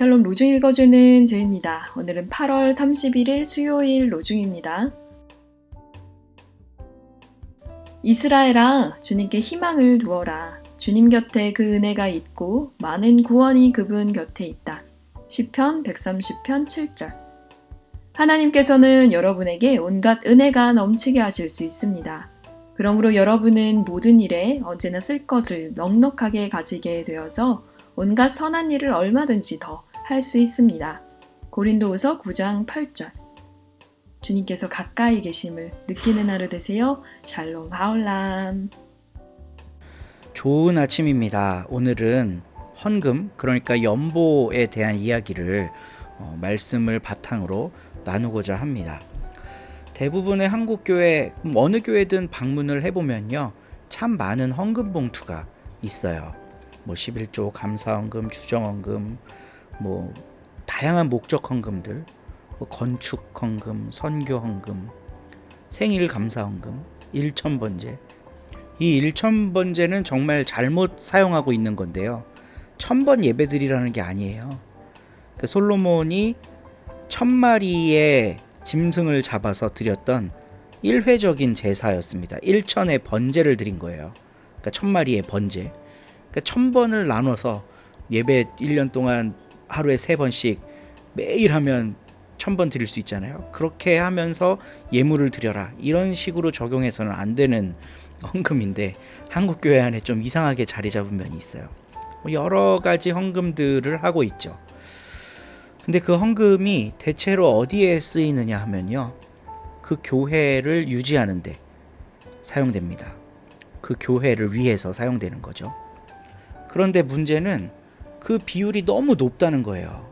샬롬 로중 읽어주는 제입니다. 오늘은 8월 31일 수요일 로중입니다. 이스라엘아, 주님께 희망을 두어라. 주님 곁에 그 은혜가 있고 많은 구원이 그분 곁에 있다. 시편 130편 7절. 하나님께서는 여러분에게 온갖 은혜가 넘치게 하실 수 있습니다. 그러므로 여러분은 모든 일에 언제나 쓸 것을 넉넉하게 가지게 되어서 온갖 선한 일을 얼마든지 더 할 수 있습니다. 고린도후서 9장 8절. 주님께서 가까이 계심을 느끼는 하루 되세요. 샬롬 하올람. 좋은 아침입니다. 오늘은 헌금, 그러니까 연보에 대한 이야기를 말씀을 바탕으로 나누고자 합니다. 대부분의 한국교회, 어느 교회든 방문을 해보면요, 참 많은 헌금 봉투가 있어요. 11조 감사헌금, 주정헌금, 다양한 목적 헌금들, 건축 헌금, 선교 헌금, 생일 감사 헌금, 일천번제. 이 일천번제는 정말 잘못 사용하고 있는 건데요. 천번 예배드리라는 게 아니에요. 솔로몬이 1000마리의 짐승을 잡아서 드렸던 일회적인 제사였습니다. 1000의 번제를 드린 거예요. 그러니까 1000마리의 번제. 그러니까 1000번을 나눠서 예배 1년 동안 하루에 3번씩 매일 하면 1000번 드릴 수 있잖아요. 그렇게 하면서 예물을 드려라, 이런 식으로 적용해서는 안 되는 헌금인데 한국교회 안에 좀 이상하게 자리 잡은 면이 있어요. 여러 가지 헌금들을 하고 있죠. 근데 그 헌금이 대체로 어디에 쓰이느냐 하면요, 그 교회를 유지하는 데 사용됩니다. 그 교회를 위해서 사용되는 거죠. 그런데 문제는 그 비율이 너무 높다는 거예요.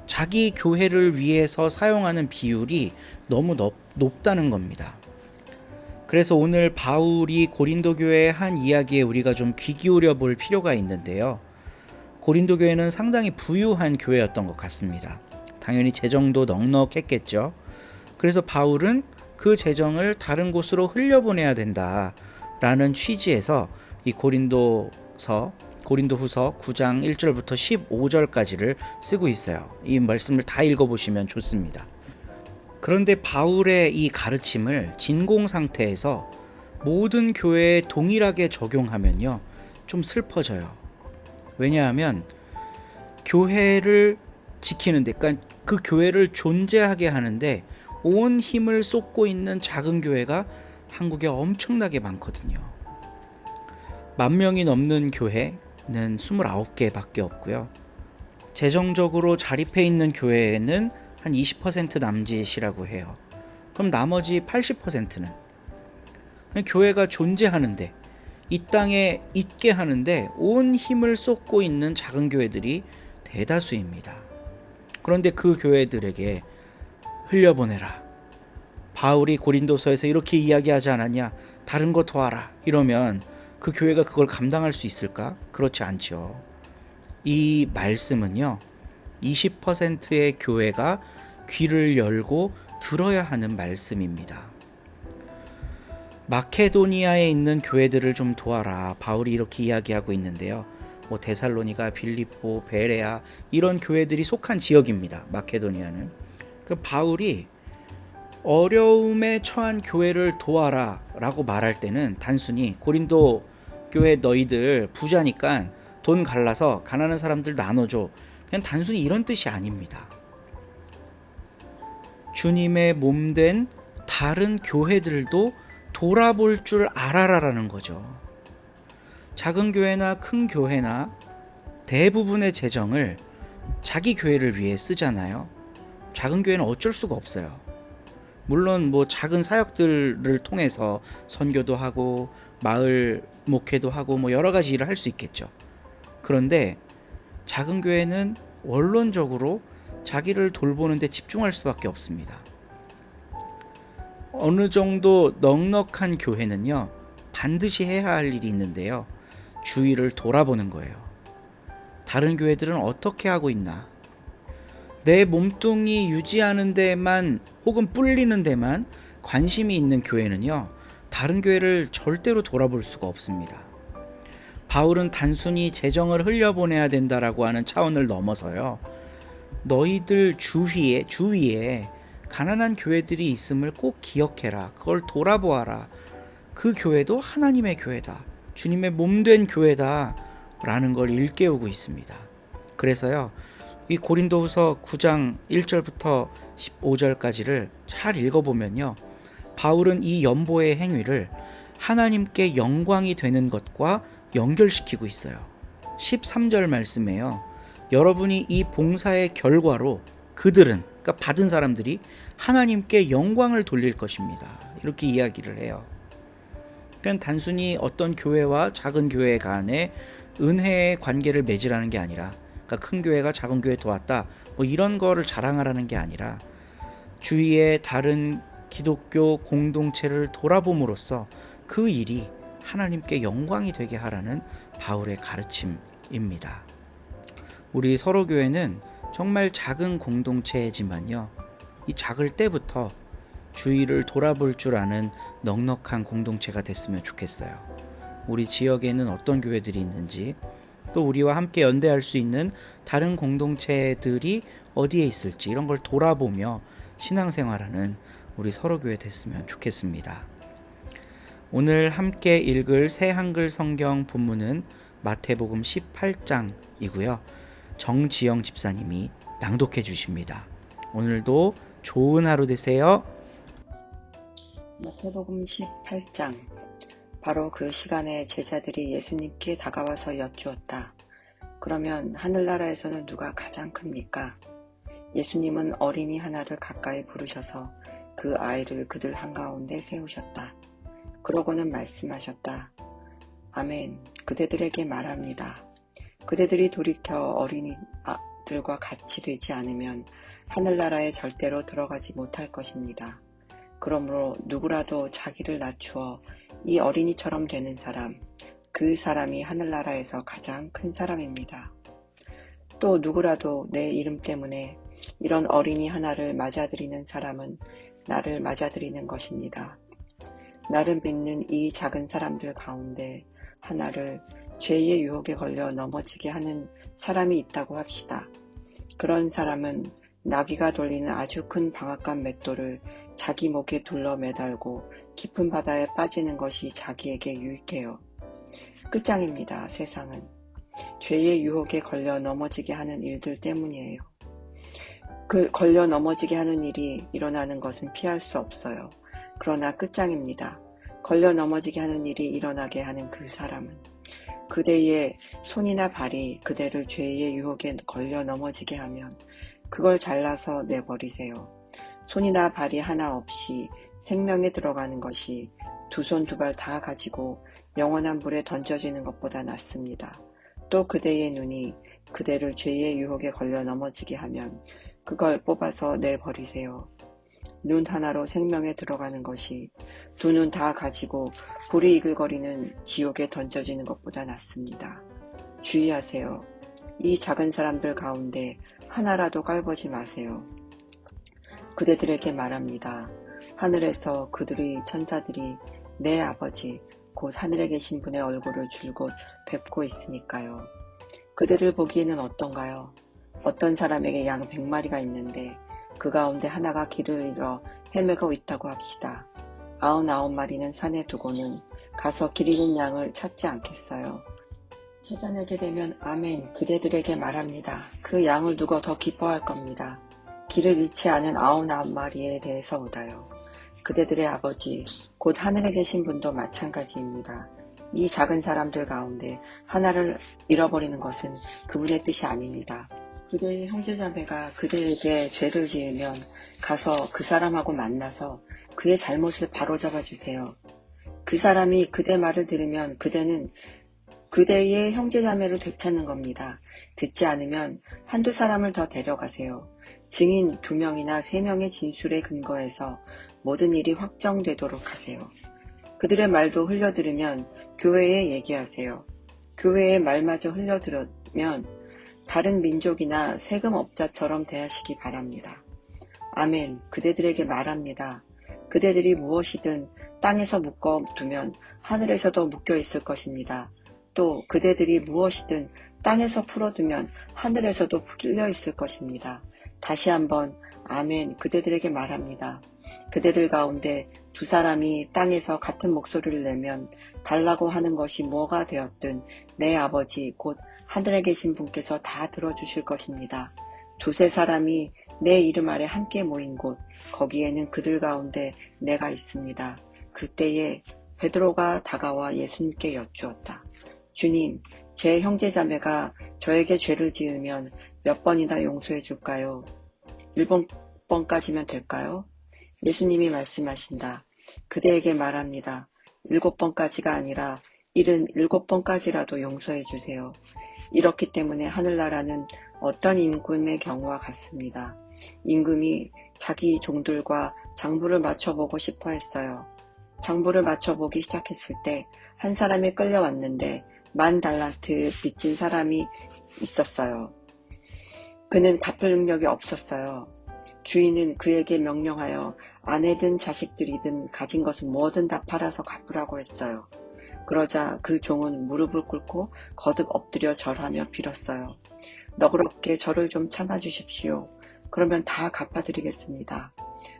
자기 교회를 위해서 사용하는 비율이 너무 높다는 겁니다. 그래서 오늘 바울이 고린도 교회의 한 이야기에 우리가 좀 귀 기울여 볼 필요가 있는데요. 고린도 교회는 상당히 부유한 교회였던 것 같습니다. 당연히 재정도 넉넉했겠죠. 그래서 바울은 그 재정을 다른 곳으로 흘려보내야 된다라는 취지에서 이 고린도후서 9장 1절부터 15절까지를 쓰고 있어요. 이 말씀을 다 읽어보시면 좋습니다. 그런데 바울의 이 가르침을 진공 상태에서 모든 교회에 동일하게 적용하면요, 좀 슬퍼져요. 왜냐하면 교회를 지키는데, 그러니까 그 교회를 존재하게 하는데 온 힘을 쏟고 있는 작은 교회가 한국에 엄청나게 많거든요. 10,000명이 넘는 교회는 29개밖에 없고요. 재정적으로 자립해 있는 교회는 한 20% 남짓이라고 해요. 그럼 나머지 80%는 교회가 존재하는데, 이 땅에 있게 하는데 온 힘을 쏟고 있는 작은 교회들이 대다수입니다. 그런데 그 교회들에게 흘려보내라, 바울이 고린도서에서 이렇게 이야기하지 않았냐, 다른 거 도와라, 이러면 그 교회가 그걸 감당할 수 있을까? 그렇지 않죠. 이 말씀은요, 20%의 교회가 귀를 열고 들어야 하는 말씀입니다. 마케도니아에 있는 교회들을 좀 도와라, 바울이 이렇게 이야기하고 있는데요. 데살로니가, 빌립보, 베레아, 이런 교회들이 속한 지역입니다. 마케도니아는. 그 바울이 어려움에 처한 교회를 도와라 라고 말할 때는 단순히 고린도 교회 너희들 부자니까 돈 갈라서 가난한 사람들 나눠줘, 그냥 단순히 이런 뜻이 아닙니다. 주님의 몸된 다른 교회들도 돌아볼 줄 알아라라는 거죠. 작은 교회나 큰 교회나 대부분의 재정을 자기 교회를 위해 쓰잖아요. 작은 교회는 어쩔 수가 없어요. 물론 작은 사역들을 통해서 선교도 하고 마을 목회도 하고 여러 가지 일을 할 수 있겠죠. 그런데 작은 교회는 원론적으로 자기를 돌보는 데 집중할 수밖에 없습니다. 어느 정도 넉넉한 교회는요, 반드시 해야 할 일이 있는데요, 주위를 돌아보는 거예요. 다른 교회들은 어떻게 하고 있나? 내 몸뚱이 유지하는 데만 혹은 불리는 데만 관심이 있는 교회는요, 다른 교회를 절대로 돌아볼 수가 없습니다. 바울은 단순히 재정을 흘려보내야 된다라고 하는 차원을 넘어서요, 너희들 주위에 가난한 교회들이 있음을 꼭 기억해라. 그걸 돌아보아라. 그 교회도 하나님의 교회다. 주님의 몸된 교회다. 라는 걸 일깨우고 있습니다. 그래서요, 이 고린도후서 9장 1절부터 15절까지를 잘 읽어보면요, 바울은 이 연보의 행위를 하나님께 영광이 되는 것과 연결시키고 있어요. 13절 말씀에요, 여러분이 이 봉사의 결과로 그들은, 그러니까 받은 사람들이 하나님께 영광을 돌릴 것입니다. 이렇게 이야기를 해요. 그러니까 단순히 어떤 교회와 작은 교회 간에 은혜의 관계를 맺으라는 게 아니라, 그러니까 큰 교회가 작은 교회 도왔다, 뭐 이런 거를 자랑하라는 게 아니라 주위의 다른 기독교 공동체를 돌아봄으로써 그 일이 하나님께 영광이 되게 하라는 바울의 가르침입니다. 우리 서로교회는 정말 작은 공동체지만요, 이 작을 때부터 주위를 돌아볼 줄 아는 넉넉한 공동체가 됐으면 좋겠어요. 우리 지역에는 어떤 교회들이 있는지, 또 우리와 함께 연대할 수 있는 다른 공동체들이 어디에 있을지, 이런 걸 돌아보며 신앙생활하는 우리 서로교회 됐으면 좋겠습니다. 오늘 함께 읽을 새 한글 성경 본문은 마태복음 18장이고요. 정지영 집사님이 낭독해 주십니다. 오늘도 좋은 하루 되세요. 마태복음 18장. 바로 그 시간에 제자들이 예수님께 다가와서 여쭈었다. 그러면 하늘나라에서는 누가 가장 큽니까? 예수님은 어린이 하나를 가까이 부르셔서 그 아이를 그들 한가운데 세우셨다. 그러고는 말씀하셨다. 아멘. 그대들에게 말합니다. 그대들이 돌이켜 어린이들과 같이 되지 않으면 하늘나라에 절대로 들어가지 못할 것입니다. 그러므로 누구라도 자기를 낮추어 이 어린이처럼 되는 사람, 그 사람이 하늘나라에서 가장 큰 사람입니다. 또 누구라도 내 이름 때문에 이런 어린이 하나를 맞아들이는 사람은 나를 맞아들이는 것입니다. 나를 믿는 이 작은 사람들 가운데 하나를 죄의 유혹에 걸려 넘어지게 하는 사람이 있다고 합시다. 그런 사람은 나귀가 돌리는 아주 큰 방앗간 맷돌을 자기 목에 둘러 매달고 깊은 바다에 빠지는 것이 자기에게 유익해요. 끝장입니다. 세상은 죄의 유혹에 걸려 넘어지게 하는 일들 때문이에요. 그 걸려 넘어지게 하는 일이 일어나는 것은 피할 수 없어요. 그러나 끝장입니다. 걸려 넘어지게 하는 일이 일어나게 하는 그 사람은 그대의 손이나 발이 그대를 죄의 유혹에 걸려 넘어지게 하면 그걸 잘라서 내버리세요. 손이나 발이 하나 없이 생명에 들어가는 것이 두 손 두 발 다 가지고 영원한 불에 던져지는 것보다 낫습니다. 또 그대의 눈이 그대를 죄의 유혹에 걸려 넘어지게 하면 그걸 뽑아서 내버리세요. 눈 하나로 생명에 들어가는 것이 두 눈 다 가지고 불이 이글거리는 지옥에 던져지는 것보다 낫습니다. 주의하세요. 이 작은 사람들 가운데 하나라도 깔보지 마세요. 그대들에게 말합니다. 하늘에서 그들의 천사들이 내 아버지 곧 하늘에 계신 분의 얼굴을 줄곧 뵙고 있으니까요. 그대들 보기에는 어떤가요? 어떤 사람에게 양 100마리가 있는데 그 가운데 하나가 길을 잃어 헤매고 있다고 합시다. 99마리는 산에 두고는 가서 길 잃은 양을 찾지 않겠어요. 찾아내게 되면 아멘 그대들에게 말합니다. 그 양을 두고 더 기뻐할 겁니다. 길을 잃지 않은 99마리에 대해서보다요. 그대들의 아버지 곧 하늘에 계신 분도 마찬가지입니다. 이 작은 사람들 가운데 하나를 잃어버리는 것은 그분의 뜻이 아닙니다. 그대의 형제자매가 그대에게 죄를 지으면 가서 그 사람하고 만나서 그의 잘못을 바로잡아 주세요. 그 사람이 그대 말을 들으면 그대는 그대의 형제자매를 되찾는 겁니다. 듣지 않으면 한두 사람을 더 데려가세요. 증인 2명이나 3명의 진술에 근거해서 모든 일이 확정되도록 하세요. 그들의 말도 흘려들으면 교회에 얘기하세요. 교회의 말마저 흘려들으면 다른 민족이나 세금업자처럼 대하시기 바랍니다. 아멘. 그대들에게 말합니다. 그대들이 무엇이든 땅에서 묶어두면 하늘에서도 묶여 있을 것입니다. 또 그대들이 무엇이든 땅에서 풀어두면 하늘에서도 풀려 있을 것입니다. 다시 한번 아멘 그대들에게 말합니다. 그대들 가운데 두 사람이 땅에서 같은 목소리를 내면 달라고 하는 것이 뭐가 되었든 내 아버지 곧 하늘에 계신 분께서 다 들어주실 것입니다. 두세 사람이 내 이름 아래 함께 모인 곳 거기에는 그들 가운데 내가 있습니다. 그때에 베드로가 다가와 예수님께 여쭈었다. 주님, 제 형제자매가 저에게 죄를 지으면 몇 번이나 용서해 줄까요? 7번까지면 될까요? 예수님이 말씀하신다. 그대에게 말합니다. 7번까지가 아니라 77번까지라도 용서해 주세요. 이렇기 때문에 하늘나라는 어떤 임금의 경우와 같습니다. 임금이 자기 종들과 장부를 맞춰보고 싶어 했어요. 장부를 맞춰보기 시작했을 때 한 사람이 끌려왔는데 10,000달란트 빚진 사람이 있었어요. 그는 갚을 능력이 없었어요. 주인은 그에게 명령하여 아내든 자식들이든 가진 것은 뭐든 다 팔아서 갚으라고 했어요. 그러자 그 종은 무릎을 꿇고 거듭 엎드려 절하며 빌었어요. 너그럽게 저를 좀 참아주십시오. 그러면 다 갚아드리겠습니다.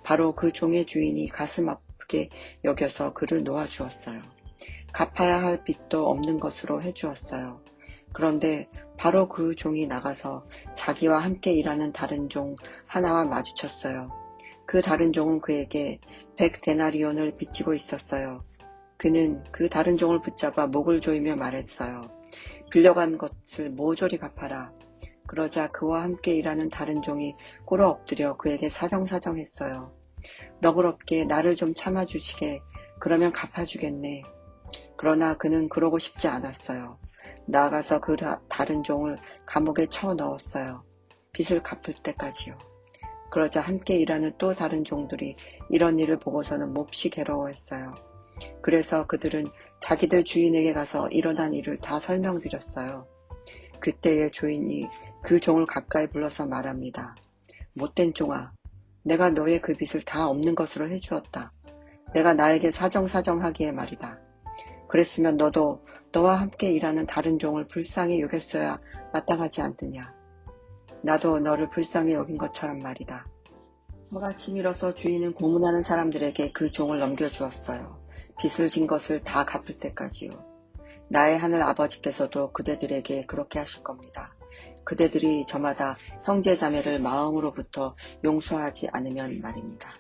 바로 그 종의 주인이 가슴 아프게 여겨서 그를 놓아주었어요. 갚아야 할 빚도 없는 것으로 해주었어요. 그런데 바로 그 종이 나가서 자기와 함께 일하는 다른 종 하나와 마주쳤어요. 그 다른 종은 그에게 100데나리온을 빚지고 있었어요. 그는 그 다른 종을 붙잡아 목을 조이며 말했어요. 빌려간 것을 모조리 갚아라. 그러자 그와 함께 일하는 다른 종이 꿇어 엎드려 그에게 사정사정했어요. 너그럽게 나를 좀 참아주시게. 그러면 갚아주겠네. 그러나 그는 그러고 싶지 않았어요. 나아가서 그 다른 종을 감옥에 쳐넣었어요. 빚을 갚을 때까지요. 그러자 함께 일하는 또 다른 종들이 이런 일을 보고서는 몹시 괴로워했어요. 그래서 그들은 자기들 주인에게 가서 일어난 일을 다 설명드렸어요. 그때의 주인이 그 종을 가까이 불러서 말합니다. 못된 종아, 내가 너의 그 빚을 다 없는 것으로 해주었다. 내가 나에게 사정사정하기에 말이다. 그랬으면 너도 너와 함께 일하는 다른 종을 불쌍히 여겼어야 마땅하지 않느냐. 나도 너를 불쌍히 여긴 것처럼 말이다. 화가 치밀어서 주인은 고문하는 사람들에게 그 종을 넘겨주었어요. 빚을 진 것을 다 갚을 때까지요. 나의 하늘 아버지께서도 그대들에게 그렇게 하실 겁니다. 그대들이 저마다 형제자매를 마음으로부터 용서하지 않으면 말입니다.